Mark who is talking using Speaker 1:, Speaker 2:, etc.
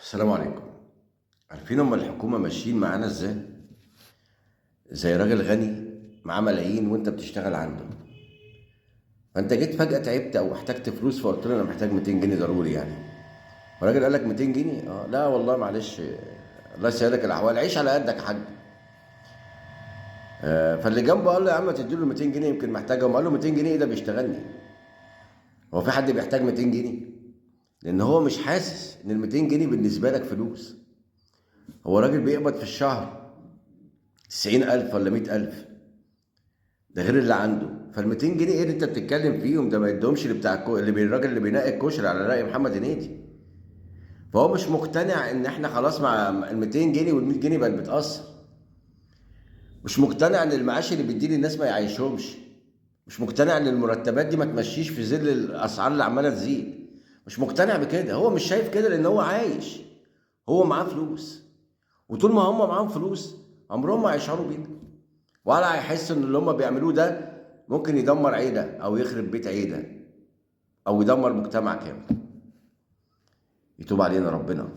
Speaker 1: السلام عليكم. عارفين هما الحكومة ماشيين معانا ازاي؟ زي راجل غني معاه ملايين وانت بتشتغل عنده، فانت جيت فجأة تعبت او احتجت فلوس فقلت له انا محتاج 200 جنيه ضروري يعني. فالراجل قال لك 200 جنيه؟ لا والله معلش، الله يسهلك الاحوال، عيش على قدك يا حاج. فاللي جنبه قال له يا عم تديله 200 جنيه يمكن محتاجهم. قال له 200 جنيه ده بيشتغلني؟ هو في حد بيحتاج 200 جنيه؟ لان هو مش حاسس ان ال 200 جنيه بالنسبة لك فلوس. هو راجل بيقبض في الشهر 90,000 ولا 100,000، ده غير اللي عنده. فال 200 جنيه ايه اللي انت بتتكلم فيهم؟ ده ما يدهمش اللي بتاع الراجل اللي بينقي الكشري على رأي محمد هنيدي. فهو مش مقتنع ان احنا خلاص مع ال 200 جنيه وال 100 جنيه بقت بتأثر. مش مقتنع ان المعاش اللي بيديه للناس ما يعيشهمش. مش مقتنع ان المرتبات دي ما تمشيش في ظل الاسعار اللي عماله تزيد. مش مقتنع بكده، هو مش شايف كده لان هو عايش. هو معاه فلوس، وطول ما هم معاهم فلوس عمرهم ما هيشعروا بيها، ولا هيحسوا ان اللي هم بيعملوه ده ممكن يدمر عيله او يخرب بيت عيله او يدمر مجتمع كامل. يتوب علينا ربنا.